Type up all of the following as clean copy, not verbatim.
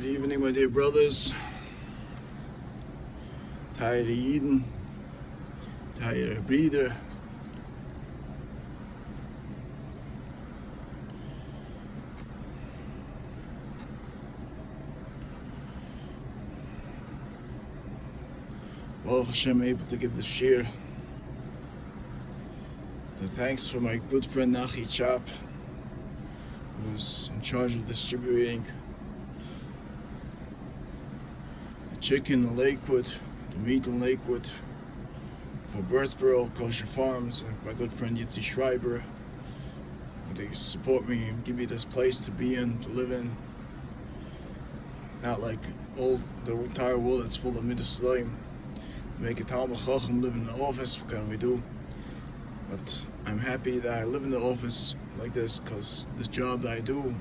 Good evening, my dear brothers. Tired of Eden, tired of breather. Baruch Hashem, able to give the shir. The thanks for my good friend Nachi Chap, who's in charge of distributing the chicken in Lakewood, the meat in Lakewood, for Birdsboro Kosher Farms, and my good friend Yitzi Schreiber, who they support me and give me this place to be in, to live in. Not like the entire world that's full of Mitzrayim. Make a Talmud Chacham live in the office, what can we do? But I'm happy that I live in the office like this, because this job that I do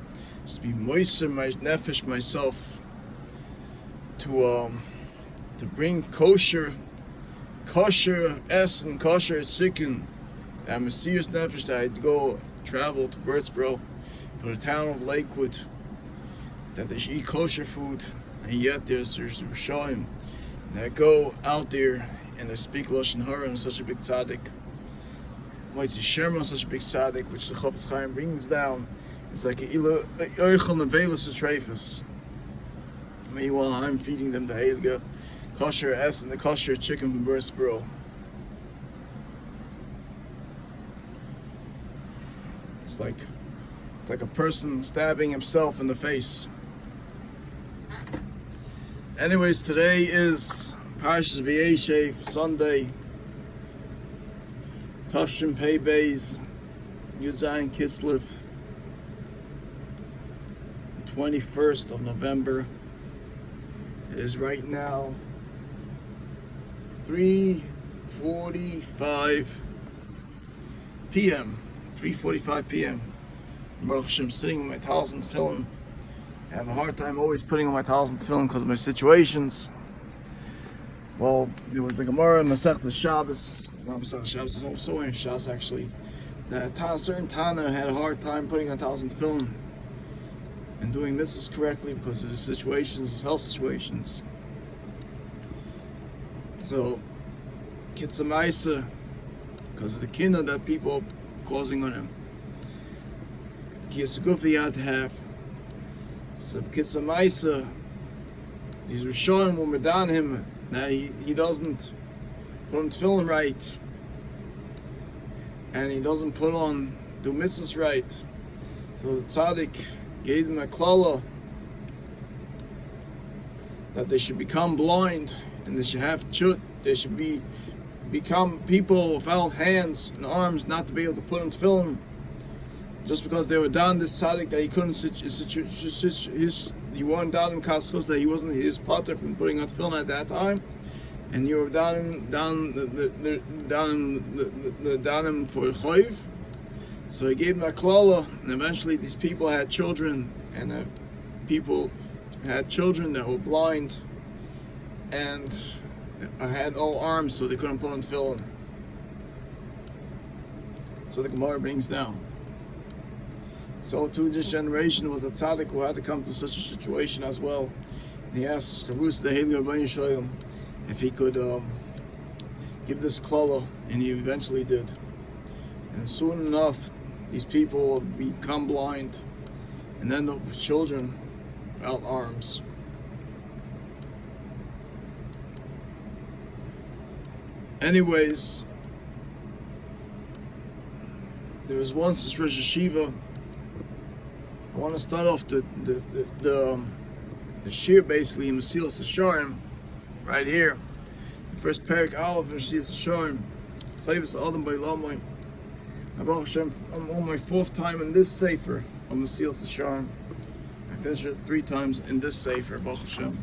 is to be moister my nefesh myself, to bring kosher and kosher chicken. I'm a serious nefesh that I'd go travel to Birdsboro, to the town of Lakewood, that they should eat kosher food, and yet there's Yisrim. And I go out there and I speak Lashon Hara and such a big tzaddik. Yesrim on such a big tzaddik, which the Chofetz Chaim brings down. It's like a Eichel Nevelis Treifus. Meanwhile, I'm feeding them the heilige kosher S and the kosher chicken from Birdsboro. It's like a person stabbing himself in the face. Anyways, today is Parshas Vayeshev, Sunday, Tavshin Pei Beis, Yud Zayin Kislev, the 21st of November. It is right now 3:45 p.m. 3:45 p.m. Baruch Hashem, sitting with my towels and tefillin. I have a hard time always putting on my towels and tefillin because of my situations. Well, there was a Gemara in Masilet Shabbos, not Masilet Shabbos, it's also in Shabbos actually, that a certain Tana had a hard time putting on towels and tefillin and doing this correctly because of his situations, his health situations. So, Kitzamaisa, because of the kinna that people are causing on him, Kiyasagufi had to have. So Kitzamaisa, these Rishonim will medan him that he doesn't put on tefillin right, and he doesn't do mitzvahs right. So the tzaddik gave them a klala that they should become blind and they should have chut. They should become people without hands and arms, not to be able to put on tefillin. Just because they were down this tzaddik that he couldn't he wasn't down in kaschus, that he wasn't his potter from putting on tefillin at that time, and you were down him for choiv. So he gave him a klala, and eventually these people had children, and people had children that were blind and had no arms, so they couldn't put on tefillin. So the Gemara brings down. So to this generation was a tzaddik who had to come to such a situation as well. And he asked Chavus the Heilige Rabbeinu Shalom if he could give this klala, and he eventually did. And soon enough, these people will become blind and end up with children without arms. Anyways, there was once this Rosh Yeshiva. I want to start off the shir basically in Mesil's Yesrim, right here. The first parak Aleph in Mesil's Yesrim. Chavos Adam by Lamai. Baruch Hashem, I'm on my 4th time in this sefer of Mesil's Yesrim. I finished it 3 times in this sefer, Baruch Hashem.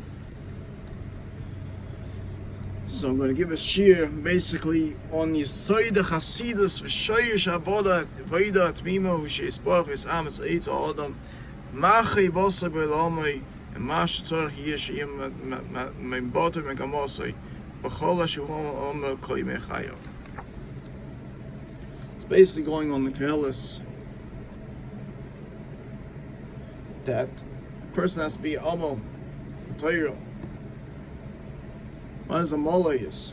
So I'm going to give a shir basically on Yisoid Chasidus V'Shoyish Avoda V'Ida Tmima Hu Sheisparach V'Sam Etz Eitz Adam Machi Bosai B'Lamai and Mash Tzorach Yeh Sheyim Memboter Megamosai B'Chol HaShu Omer Kol Yimei Chayav. It's basically going on the Kehelis that a person has to be amal Torah. What is a mullah is?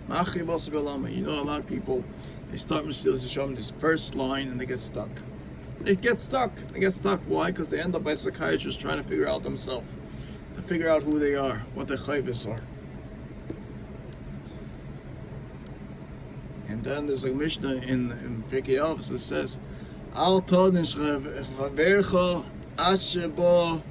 You know, a lot of people, they start Mesilus Yesharim, this first line, and they get stuck. They get stuck. Why? Because they end up by psychiatrists trying to figure out themselves, to figure out who they are, what their chayvus are. And then there's a Mishnah in Pirkei Avos that says, Al todin shchavercha ashebo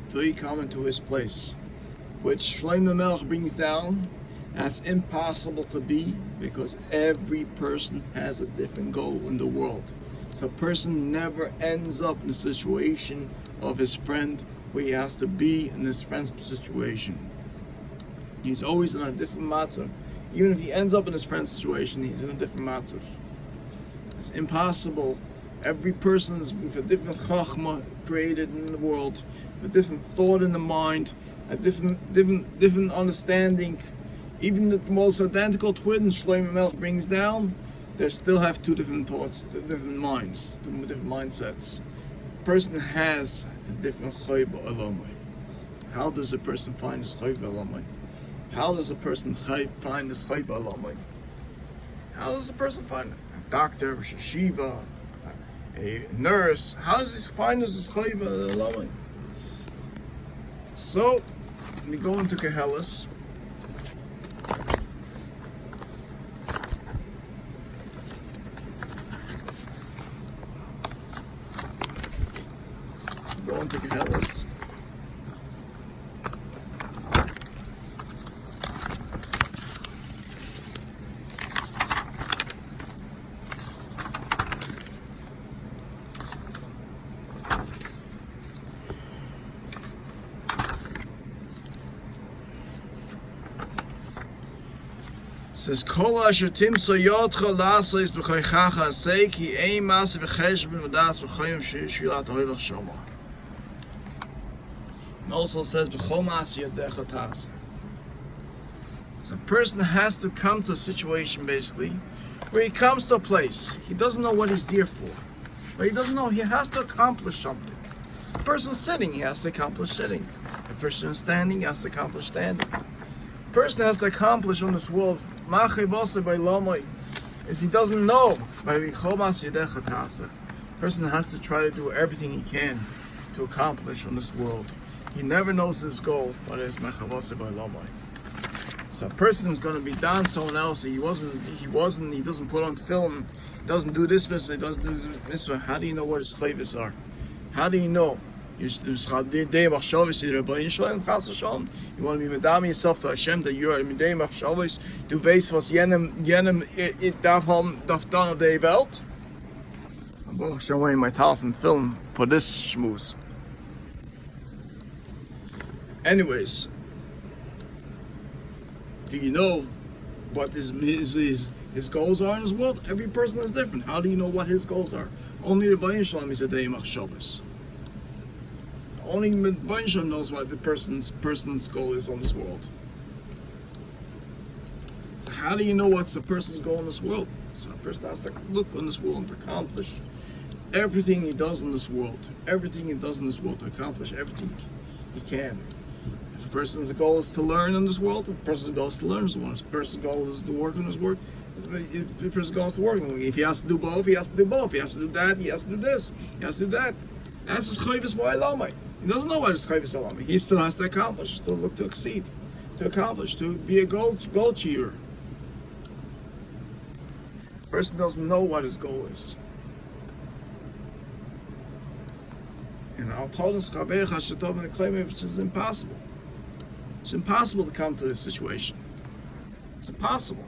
till he come into his place, which Shlomo Melech brings down. That's impossible to be, because every person has a different goal in the world. So a person never ends up in the situation of his friend where he has to be in his friend's situation. He's always in a different matzav. Even if he ends up in his friend's situation, he's in a different matzav. It's impossible. Every person is with a different chachma created in the world, with a different thought in the mind, a different understanding. Even the most identical twins Shlomo Melech brings down, they still have two different thoughts, two different minds, two different mindsets. A person has a different chayba alamai. How does a person find his chayba alamai? How does a person find his chayba alamai? How does a person find it? A doctor, a yeshiva, a nurse? How does he find his chayba alamai? So we go into Kehelis. Going to Kehelis. Says Kol asher timsa yodcha lasais b'chaychacha asei ki ein mas v'cheshbon v'das b'chayim shilat hoylach shoma. And also says b'chol mas yadecha tasa. So a person has to come to a situation basically where he comes to a place he doesn't know what he's there for, but he doesn't know he has to accomplish something. A person sitting, he has to accomplish sitting. A person standing, he has to accomplish standing. A person has to accomplish on this world is he doesn't know. Person has to try to do everything he can to accomplish on this world. He never knows his goal, but it's so a person is going to be down someone else. He doesn't put on film, he doesn't do this mitzvah, he doesn't do this mitzvah. How do you know what his chayvus are? How do you know? You want to be medami yourself to Hashem that you are midei machshavos. Du weißt was jenem darf dann auf der Welt. I'm going to show you my thousand film for this schmooze. Anyways, do you know what his goals are in this world? Every person is different. How do you know what his goals are? Only the Bayin Shalom is a day machshavos. Only Bayin knows what the person's goal is on this world. So how do you know what's a person's goal in this world? So a person has to look on this world and to accomplish everything he does in this world. Everything he does in this world to accomplish everything he can. If a person's goal is to learn in this world, if a person's goal is to learn in this world, if a person's goal is to work in this work, if a person's goal is to work in this work. If he has to do both, he has to do both. He has to do that, he has to do this, he has to do that. That's his chayvus b'olamai. He doesn't know what his chayvus b'olamai. He still has to accomplish, still look to exceed, to accomplish, to be a goal cheer. A person doesn't know what his goal is. And I'll tell this which is impossible. It's impossible to come to this situation. It's impossible.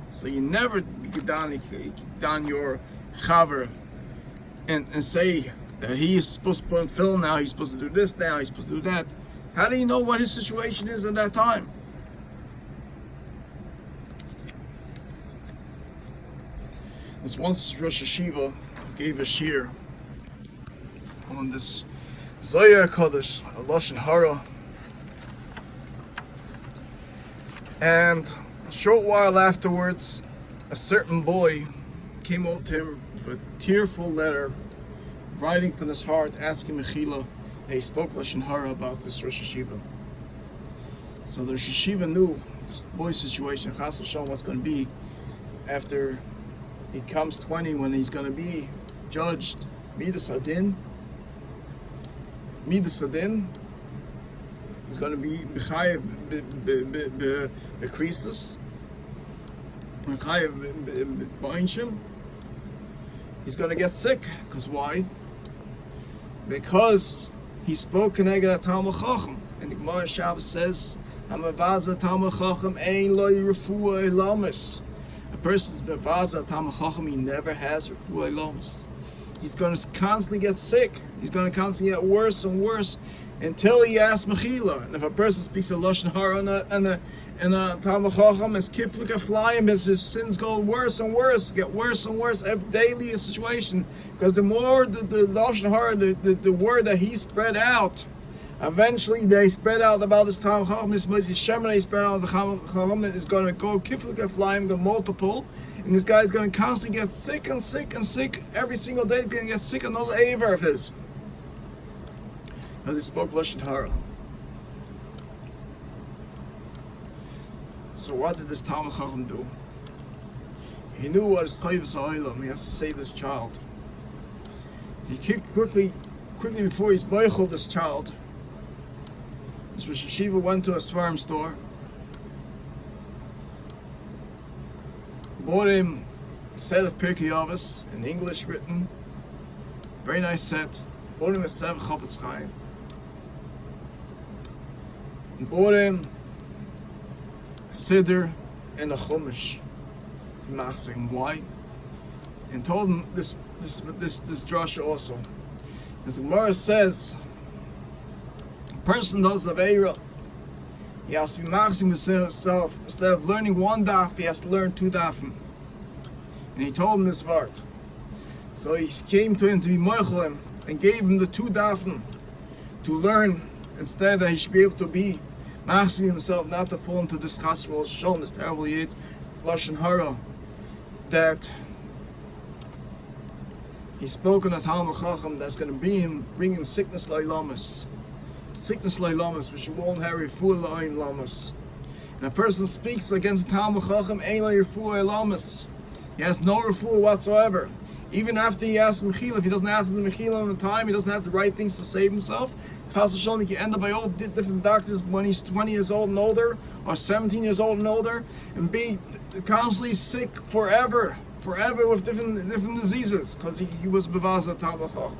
So you never get down your chaver and say that he is supposed to put on film now, he's supposed to do this now, he's supposed to do that. How do you know what his situation is at that time? There's once Rosh Hashiva gave a shir on this Zohar Kodesh, a Lashon Hara, and a short while afterwards, a certain boy came over to him with a tearful letter, writing from his heart, asking Mechila, and he spoke Lashon Hara about this Rosh Hashiva. So the Rosh Hashiva knew this boy's situation, Chas V'Shalom, what's going to be after he comes 20, when he's going to be judged Midas Adin. Midas Adin. He's going to be B'chayev B'krisis. B'chayev B'einshim. He's going to get sick. Because why? Because he spoke Keneged HaTalmid Chacham. And the Gemara Shabbos says, Hamavaza Talmid Chacham ein lo refuah elamis. A person's mevaza Talmid Chacham, he never has refuah elamis. He's going to constantly get sick. He's going to constantly get worse and worse until he asks Mechila. And if a person speaks a Lashon Hara and a Talmid Chacham, his kiflik are flying, his sins go worse and worse, get worse and worse every daily situation. Because the more the Lashon Hara, the word that he spread out, eventually they spread out about this Talmid Chacham, this Yeshem, they spread out the Chacham is going to go kiflik are flying, go multiple. And this guy is going to constantly get sick and sick and sick. Every single day he's going to get sick, another aver of his. Because he spoke Lashon Hara. So what did this Talmid Chacham do? He knew what is Chayvus Ha'olam. He has to save this child. He quickly before he's boichel this child, this Rosh Hashiva went to a Svarim store, bought him a set of Pirkei Avos in English written, very nice set. Bought him a set of Chofetz Chaim. And bought him a Siddur and a Chumash. Why? And told him this drasha also. As the Gemara says, a person does Aveira, he has to be machzing with himself. Instead of learning one daf, he has to learn 2 dafim. And he told him this word. So he came to him to be moichel him and gave him the 2 dafim to learn, instead that he should be able to be machzing himself, not to fall into this chas v'shalom, this terrible yid, Lashon Hara, that he spoke in a Talmid Chacham that's going to bring him sickness leilamas. Sickness leilamas, which won't have refuah leilamas. And a person speaks against the Talmid Chacham, ein lo refuah leilamas. He has no refuah whatsoever. Even after he asks Mechila, if he doesn't ask Mechila on the time, he doesn't have the right things to save himself. Chas v'shalom, he can end up by all different doctors when he's 20 years old and older, or 17 years old and older, and be constantly sick forever with different diseases, because he was bevaz Talmid Chacham.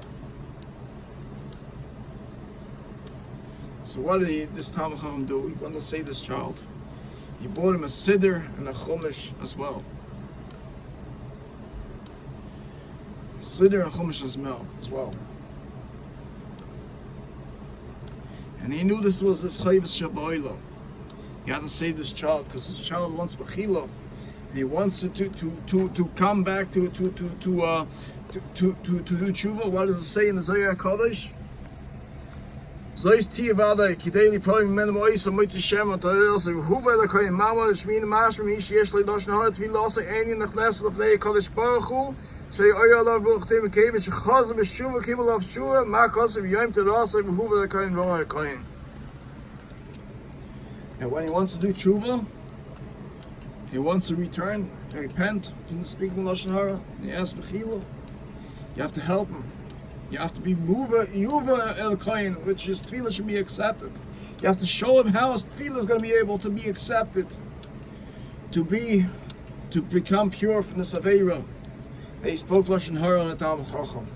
So what did this Talmid Chacham do? He wanted to save this child. He bought him a Siddur and a Chumash as well. Siddur and Chumash as well. And he knew this was his chayvus shabayla. He had to save this child because this child wants mechila, and he wants to come back to do tshuva. What does it say in the Zohar Kodesh? Zois tiyavada kideli probably men moisa moitzi shema toil so huva the kohen mama shmin mashmi ish yesh le doshna hot vi losse any nachles of the Kodesh Baruch Hu. So Oyalav Buchtim came and Shachaz of Shuva came of Shua, Marcos of Yom to Rasa Hoover the Kohen Roy Kohen. And when he wants to do tshuva, he wants to return, to repent from the speaking Lashon Hara, he asks Mechila. You have to help him. You have to be Yuva El Kohen, which his tefillah should be accepted. You have to show him how his tefillah is going to be able to be accepted, to become pure from the Saveira. He spoke Lashon Hara on the Talmid Chacham.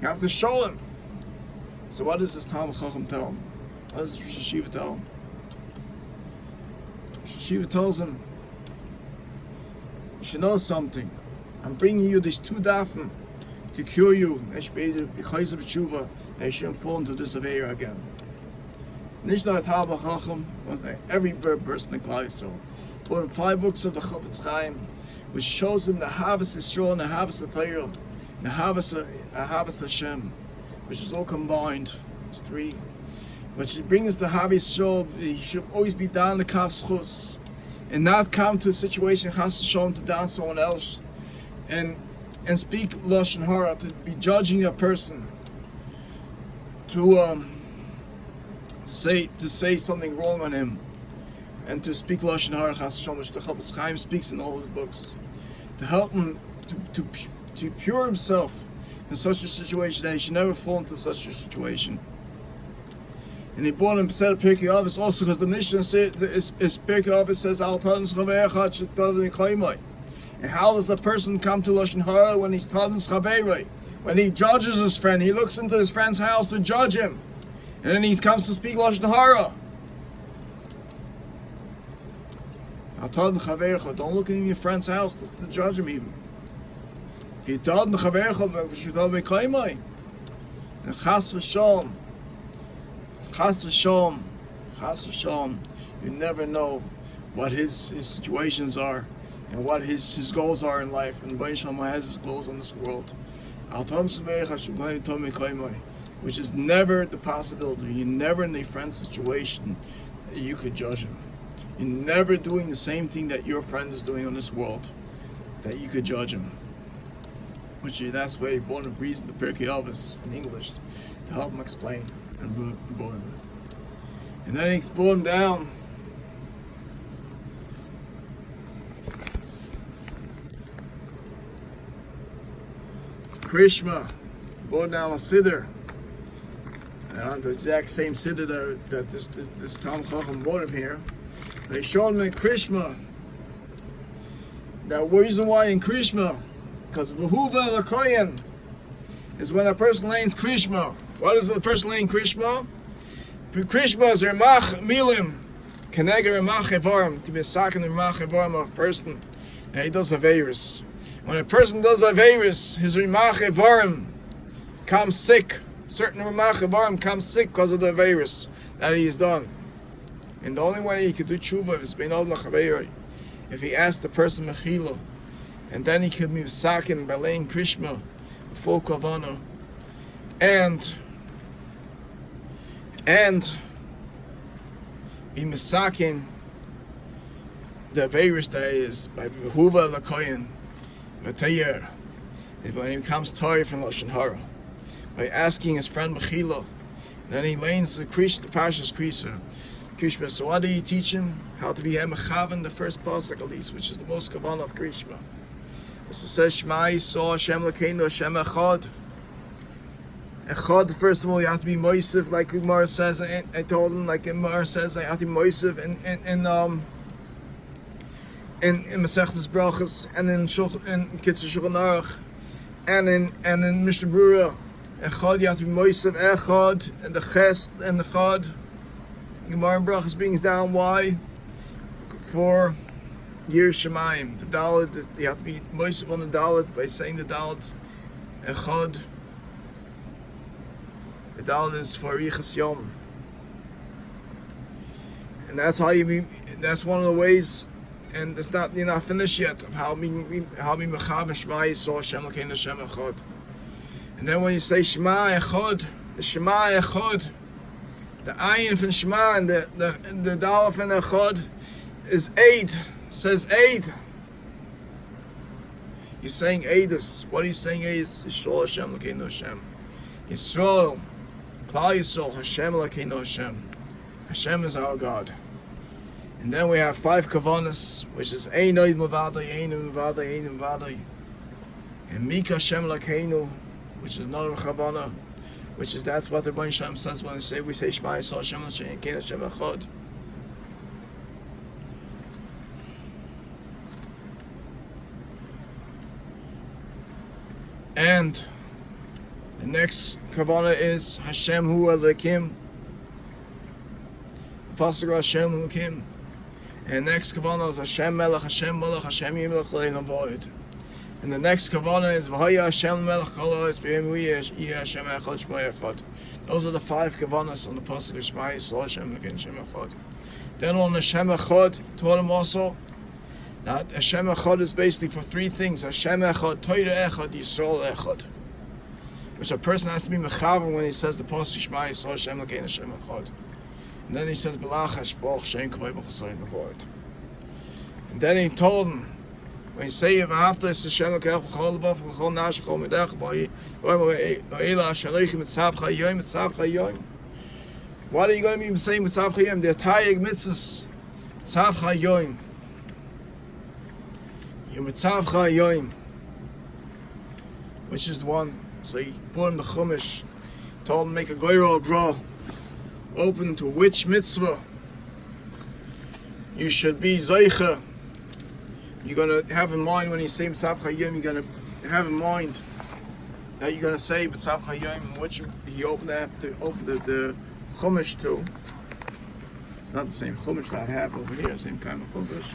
You have to show him. So what does this Talmid Chacham tell him? What does Rosh Hashiva tell him? Rosh Hashiva tells him, you should know something. I'm bringing you these 2 dafim to cure you. That you shouldn't fall into this aveira again. Nicht nur the Talmid Chacham, but every person in Klal Yisrael. Put in 5 books of the Chofetz Chaim, which shows him the Havas Yisrael and the Havas Torah, and the Havas Hashem, which is all combined. It's 3. Which brings the Havas Yisrael. He should always be down the Kaf Schus. and not come to a situation has to show him to down someone else and speak lashon hara, to be judging a person, to say something wrong on him, and to speak lashon hara has to show, which the Chofetz Chaim speaks in all his books, to help him to pure himself in such a situation that he should never fall into such a situation. And he brought him said Pirkei Avos also because the Mishnah says Pirkei Avos says Al Tanis Chaveircha Shektav Mikhaimai. And how does the person come to lashon hara when he's Tanis Chaveirai? When he judges his friend, he looks into his friend's house to judge him, and then he comes to speak lashon hara. Al Tanis Chaveircha, don't look in your friend's house to judge him even. If you Tanis Chaveircha Shektav Mikhaimai, and Chas v'Shalom. Chas v'shalom, you never know what his situations are and what his goals are in life. And Baruch Shalom has his goals on this world, which is never the possibility. You're never in a friend's situation that you could judge him. You're never doing the same thing that your friend is doing on this world that you could judge him. That's why he brought a reason the Pirkei Avos in English to help him explain. And then he brought him down. Krishma brought down a siddur, and the exact same siddur that this Talmid Chacham brought him here. They showed him in Krishma. The reason why in Krishma, because V'huva l'koyen is when a person lays Krishma. What is the person laying Krishma? Krishma is Rimach Milim, Kenegah Rimach Evarim, to be a sakin Rimach Evarim of a person, and he does Averis. When a person does Averis, his Rimach Evarim comes sick. Certain Rimach Evarim comes sick because of the Averis that he has done. And the only way he could do tshuva if it's been Od L'Chaveiri, if he asked the person Mechila, and then he could be sakin by laying Krishma, full Kavana, and be misakin the virus that is by Behuva Lakoyan Matayer, is when he becomes tired from lashon hara, by asking his friend Mechila, and then he lays the Parshas Krishma. So what do you teach him? How to be Mechavan, the first pasuk at least, which is the most kavanah of Krishma. It says Shema Yisrael Hashem Elokeinu Hashem Echad. Echad, first of all, you have to be moisiv, like Gemara says. I told him, like Gemara says, I have to be moisiv in Masechtas Brachos, and in Kitzur Shulchan Aruch, and in Mishnah Berurah. Echad, you have to be moisiv Echad, and the Ches and the Chad. Gemara Brachos brings down why for Yir Shemayim, the Dalet. You have to be moisiv on the Dalet by saying the Dalet Echad. The Dalet is for Yichas Yom, and that's how you be. That's one of the ways, and it's not, you're not finished yet of how we mechav Shema Yisrael Hashem Elokeinu Hashem Echad. And then when you say Shema Echad, the Shema Echad, the ayin from Shema and the Dalet from Echad is 8. Says 8. You're saying Eidus. What are you saying? Eidus Yisrael Hashem Elokeinu Hashem. Yisrael. Klal Yisrael, Hashem Elokeinu Hashem. Hashem is our God. And then we have 5 kavanas, which is Einoid Mavadai, Einu Mavadai, Einu Mavadai. And Mika Hashem Elokeinu, which is another kavana, which is, that's what the Rebbeinu Shalom says when we say Shema Yisrael, Hashem Elokeinu Hashem Echad. And the next kavanah is Hashem Hu Elokim. The pasuk Hashem Elokim. And the next kavanah is Hashem Melech, Hashem Melech, Hashem Yimlech Le'elam V'Oid. And the next kavanah is V'Haya Hashem Melech Kol Ha'is B'Yem Yeh Hashem Echad Shema Echad. Those are the 5 kavanahs on the pasuk of Shema Yisrael Hashem Elokeinu Hashem Echad. Then on Hashem Echad, he taught him also that Hashem Echad is basically for 3 things: Hashem Echad, Torah Echad, Yisrael Echad. Which a person has to be mechavan when he says the pasuk Shema Yisrael Hashem Elokeinu Hashem Echad. And then he says B'lach Hashbach Shem Kavay B'Chasayim Avoid. And then he told him, when he say, what are you going to be saying Mitzav Chayim? The entire mitzvahs, Mitzav Chayim. Your Mitzav Chayim, which is the one. So he put him the Chumash, told him to make a goyrol draw, open to which mitzvah you should be Zaycha. You're going to have in mind when you say Mitzav Chayim, you're going to have in mind that you're going to say Mitzav Chayim, which he opened the Chumash to. It's not the same Chumash that I have over here, same kind of Chumash.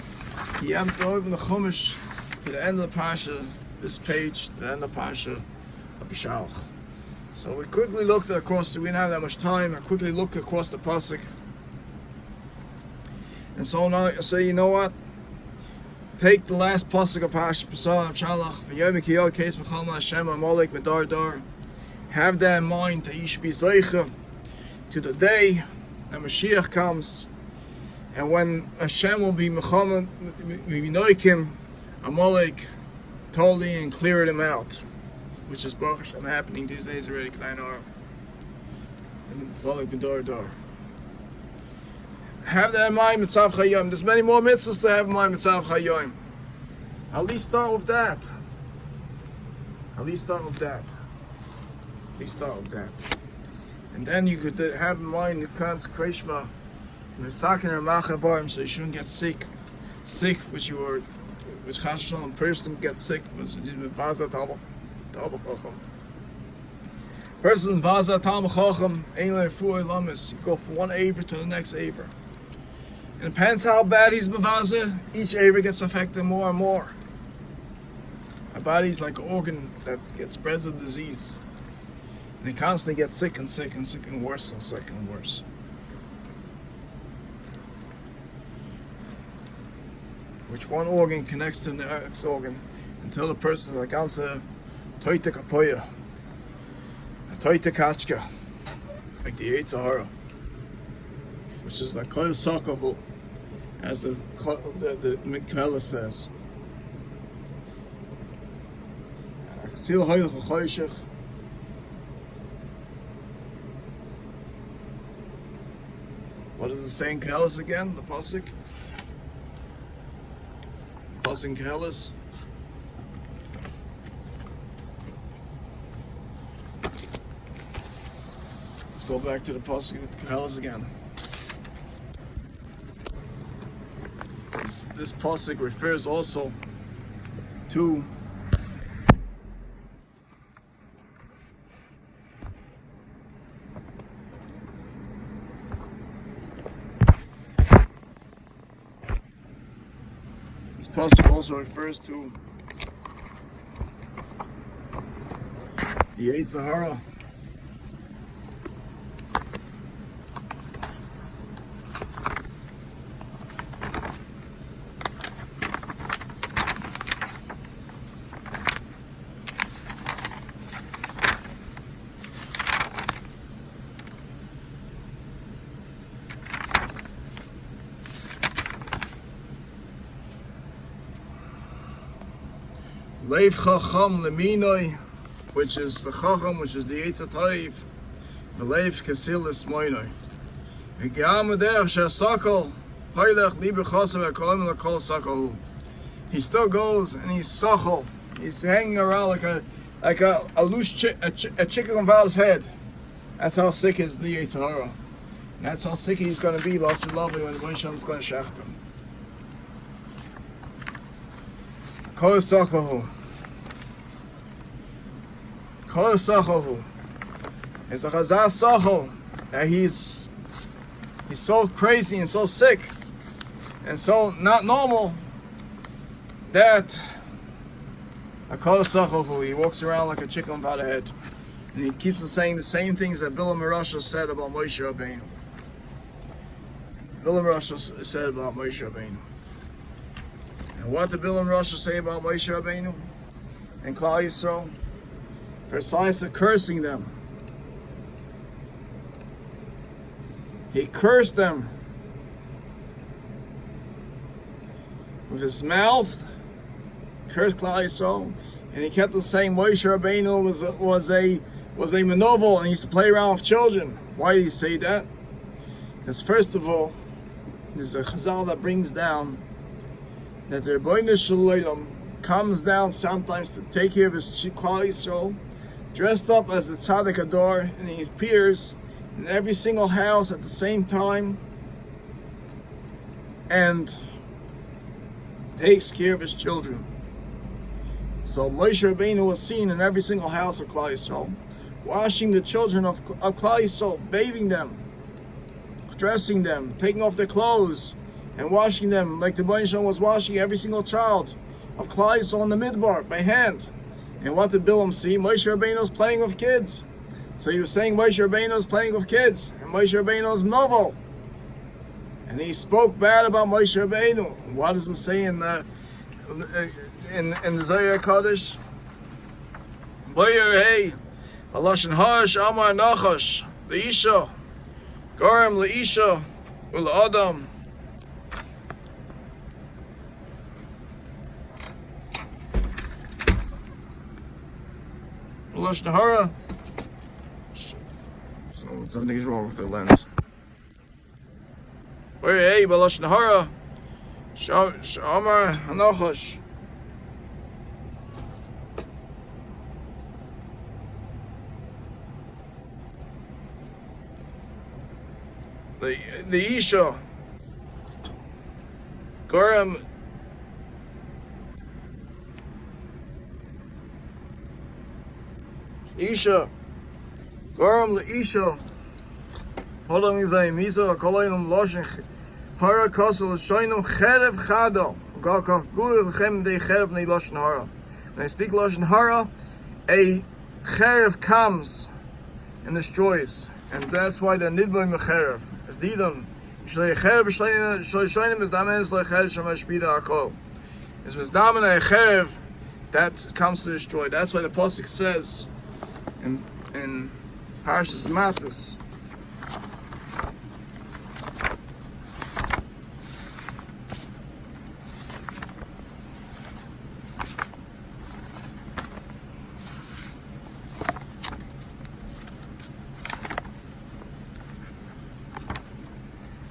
He had to open the Chumash to the end of the Pasha, this page, to the end of the Pasha of B'Shalach. So we quickly looked across, we didn't have that much time, I quickly looked across the Pasuk. And so now I say, you know what? Take the last pasuk of Parashat B'Shalach. Have that in mind that you should be zeicha to the day that Mashiach comes, and when Hashem will be Muhammad, Noikim, Amalek, totally and clear them out, which is Baruch Hashem happening these days already. Amalek B'Dar. Have that in mind, Mitzav Chayim. There's many more mitzvahs to have in mind, Mitzav Chayim. At least start with that. And then you could have in mind the consecration of Mesakin or Machavarim, so you shouldn't get sick. Which Chas Shalom, person gets sick, person Vaza Talmud Chacham, Ein Le'Refuah Lamis, you go from one Aver to the next Aver. It depends how bad he's Mavaza, each Aver gets affected more and more. Our body's like an organ that spreads a disease. And he constantly gets sick and worse and sick and worse. Which one organ connects to the next organ until the person is like answer Toita Kapoya, Toita Kachka, like the Yitzhahara, which is like Kol Sakahu, as the Mikvela says. What does it say in Kehelis again? The pasuk. Pasuk in Kehelis. Let's go back to the pasuk with Kehelis again. This pasuk refers also to pasuk also refers to the Yitzhahara. Leiv Chacham Leminoi, which is the Chacham, which is the Yetzer Taiv, Leiv Kasilis Moinoi. He still goes and he's Sachal. He's hanging around like a loose chicken without his head. That's how sick is the Yetzer Hara. And that's how sick he's going to be, lost and lovely, when Hashem's going to shach him. Kol Sakahu. Kol Sakahu. It's a Chazal Sachal that he's so crazy and so sick and so not normal that a Kol Sakahu, he walks around like a chicken without a head. And he keeps on saying the same things that Bilam Rasha said about Moshe Rabbeinu. Bilam Rasha said about Moshe Rabbeinu. And what did Bilam Rasha say about Moshe Rabbeinu and Klal Yisrael? Precisely cursing them. He cursed them. with his mouth, cursed Klal Yisrael, and he kept on saying Moshe Rabbeinu was a manovel and he used to play around with children. Why did he say that? Because first of all, there's a Chazal that brings down that the Rebbeinu Shalom comes down sometimes to take care of his Klal Yisrael, dressed up as the Tzaddik Ador, and he appears in every single house at the same time and takes care of his children. So Moshe Rabbeinu was seen in every single house of Klal Yisrael, washing the children of Klal Yisrael, bathing them, dressing them, taking off their clothes, and washing them like the Rebbeinu Shalom was washing every single child of Klal Yisrael in the Midbar by hand. And what did Bilam see? Moshe Rabbeinu was playing with kids. So he was saying Moshe Rabbeinu was playing with kids, and Moshe Rabbeinu was novel. And he spoke bad about Moshe Rabbeinu. What does it say in the Zohar Kodesh? Boyer hey, Lashon Harash Amar Nachash Leisha Gorem Leisha Ul Adam. Lashon Hara. So something is wrong with the lens. Boyer hey, Lashon Hara Amar Nachash. The Isha Gorem Isha Gorem Isha Hodam Izayim Isa Kolayim Loshin Hara Kosel Shoinum Cherev Chado Gakach Gul Chem De Cherev Ne Loshin Hara. When I speak Loshin Hara, a Cherev comes and destroys. And that's why the Nidboy Mecherev is Didon. Shlei Cherev Shlei Shoinim is Damen Shlei Cherev Shamash Pida Akol. It's Mizdamen a Cherev that comes to destroy. That's why the Pasuk says in Parashas Matas,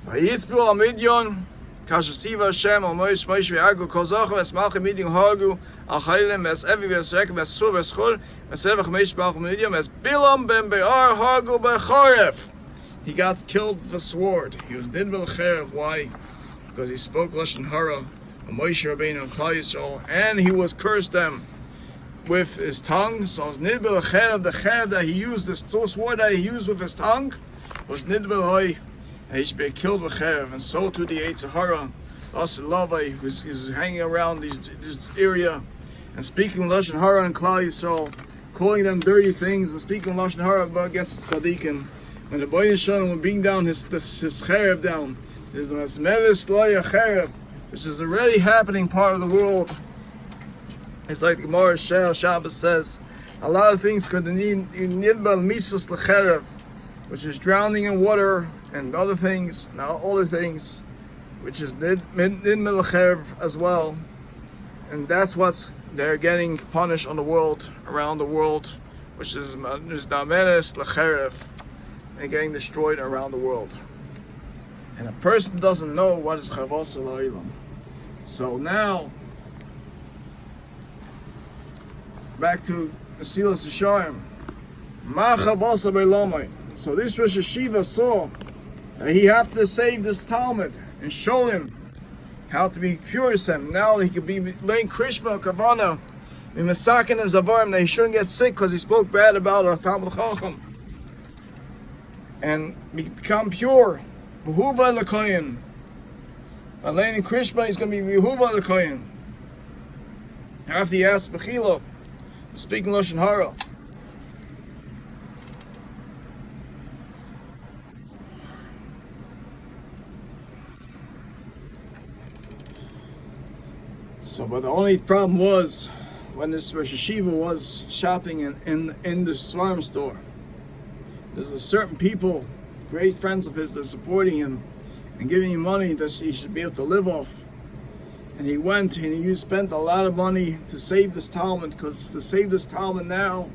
Vayitzbu al Midyon, Kashasiva Hashem al Moshe Ve'agu Kol Zocher V'esmalchi Midyon Hargu al Chaylim Ves Evi V'esrek V'esur V'eschur V'esevach Meish Balch Midyon Ves Bilam Ben Be'ar Hargu B'Chorev. He got killed with a sword. He was Nid B'Cherev. Why? Because he spoke Lashon Hara of Moshe Rabbeinu and Klal Yisrael, and he was cursed them with his tongue. So it's Nid B'Cherev. The Cherev that he used, the sword that he used with his tongue, was Nid B'Chorev. He should be killed with Cherev, and so to the Eitzahara, also Lavai, who's hanging around this area and speaking Lashon Hara and Klal Yisrael, calling them dirty things and speaking Lashon Hara against the Tzaddikim. When the Rebbeinu Shalom would bring down his Cherev down, there's a Mesmeres Loya Cherev, which is already happening part of the world. It's like the Gemara Shabbos says, a lot of things could need Nidbal Misus Lecherev, which is drowning in water and other things, and all the things, which is Nid Melchev as well. And that's what's they're getting punished on the world, around the world, which is Damenes Lecherev, and getting destroyed around the world. And a person doesn't know what is Chavos Elohim. So now, back to Mesilas Yesharim. Ma Chavos Elohim. So this Rosh Hashiva saw that he have to save this Talmud and show him how to be curious him. Now he could be laying Krishma Kavana in Masakin and Zavarim that he shouldn't get sick because he spoke bad about our Talmud Chacham. And become pure. Behuva L'Koyin. By laying Krishma, he's going to be Behuva L'Koyin. After he asked Bechila, speaking Lashon Hara. So, but the only problem was when this Rosh Hashiva was shopping in the Svarim store. There's a certain people, great friends of his, that are supporting him and giving him money that he should be able to live off. And he went and he spent a lot of money to save this Talmud, because to save this Talmud now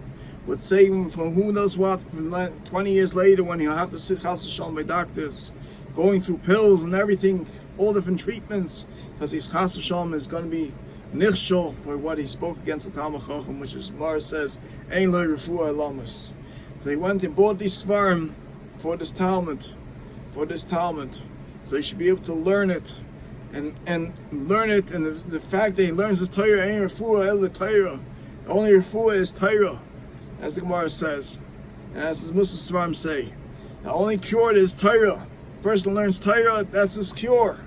would save him from who knows what for 20 years later, when he'll have to sit chas v'shalom by doctors, going through pills and everything, all different treatments, because his chas v'shalom is going to be nichshol for what he spoke against the Talmud Chacham, which is, Mara says, ein lo refuah elamus. So he went and bought these svarim for this Talmud, so he should be able to learn it, and learn it, and the fact that he learns this Torah, ain't refuah el Torah, only refuah is Torah, as the Gemara says, and as the Muslim Svarim say, the only cure is Torah. A person learns Torah, that's his cure,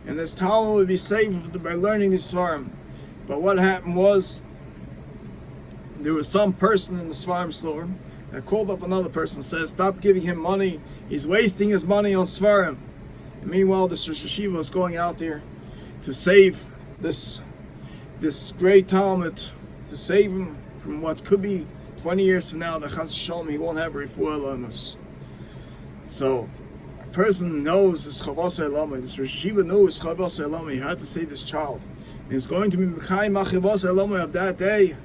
and this Talmud would be saved by learning this Svarim. But what happened was, there was some person in the Svarim store that called up another person and said, stop giving him money, he's wasting his money on Svarim. And meanwhile, this Rosh Hashiva was going out there to save this great Talmud, to save him from what could be 20 years from now, the chas v'shalom, he won't have refuah elamus. So a person knows this chavos elama, this Rosh Hashiva knows chavos elama, he had to save this child. And he's going to be mekayim chavos elama of that day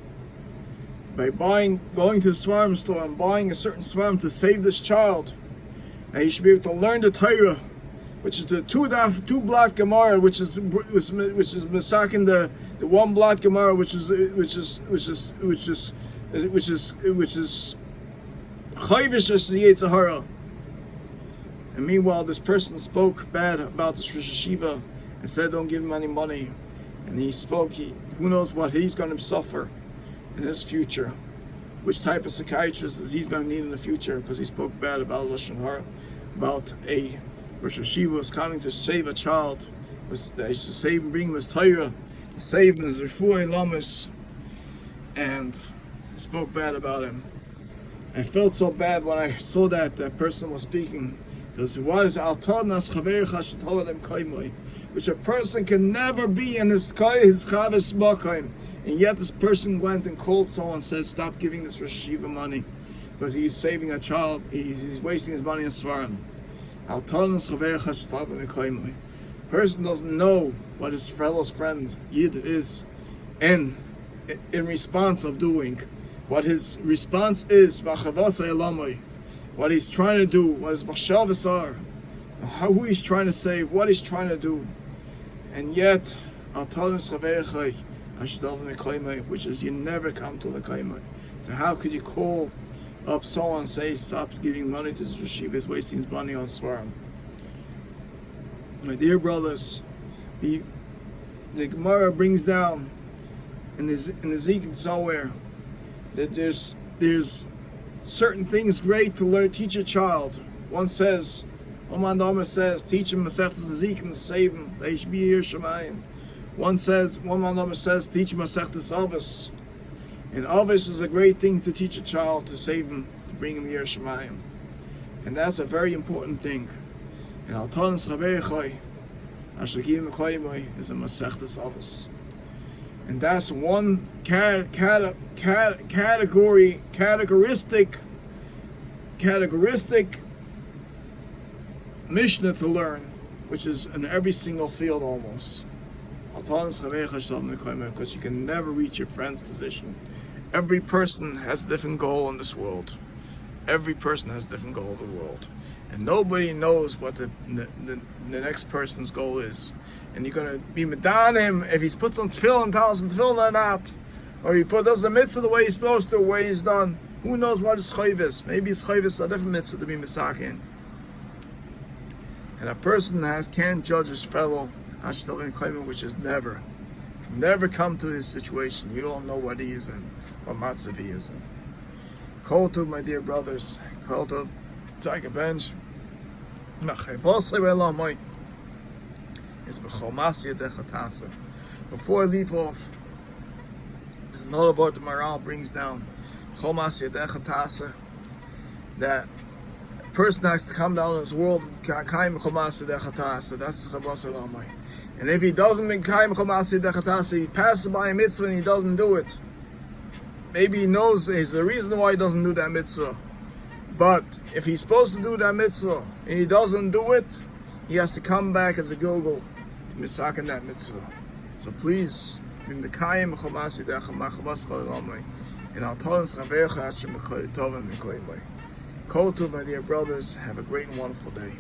by going to the Svarim store and buying a certain Svarim to save this child. And he should be able to learn the Torah, which is the two blot Gemara, which is misakin the one blot Gemara, which is chayvish as the Yetzer Hara. And meanwhile, this person spoke bad about this Rosh Hashiva and said, "Don't give him any money." And he spoke. Who knows what he's going to suffer in his future? Which type of psychiatrist is he's going to need in the future, because he spoke bad about Lashon Hara, about a Rosh Hashiva was coming to save a child, that he should save and bring him his Torah, to save him his refuah elamus, and he spoke bad about him. I felt so bad when I saw that person was speaking, because what is which a person can never be in his chavis makayim, and yet this person went and called someone and said, stop giving this Rosh Hashiva money, because he's saving a child, he's wasting his money on Svarim. A person doesn't know what his fellow's friend Yid is in response of doing. What his response is, what he's trying to do, what his machshavos are, who he's trying to save, what he's trying to do. And yet, which is you never come to the kaimai. So how could you call up someone and say, stop giving money to this Rosh Hashiva, is wasting his money on Svarim? My dear brothers, the Gemara brings down in the Zikr somewhere that there's certain things great to learn, teach a child. One says, Oman says, teach him Masechtas Zikr to save him, they should be Shemayim. One says, teach him Masechtas Avos. And Avos is a great thing to teach a child, to save him, to bring him Yireh Shamayim. And that's a very important thing. And Al Tanis Chaverechai, Ashrakim Mekoyimai, is a Masechtas Avos. And that's one categoristic Mishnah to learn, which is in every single field almost. Because you can never reach your friend's position. Every person has a different goal in this world. Every person has a different goal in the world. And nobody knows what the next person's goal is. And you're going to be medan him if he's put on tefillin, tells him tefillin or not. Or he does the mitzvah the way he's supposed to, the way he's done. Who knows what his chayv is? Maybe his chayv is a different mitzvah to be misakin. And a person can't judge his fellow, which is never come to his situation. You don't know what he is in, what matzav he is in. Kol tov, my dear brothers. Kol tov, take a bench. Before I leave off, there's another word the Maral brings down. That a person has to come down in this world. That's and if he doesn't make kaim chomasi dechatasi, he passes by a mitzvah and he doesn't do it. Maybe he knows there's a reason why he doesn't do that mitzvah. But if he's supposed to do that mitzvah and he doesn't do it, he has to come back as a gilgul to misakin that mitzvah. So please, and I'll tell us my dear brothers, have a great and wonderful day.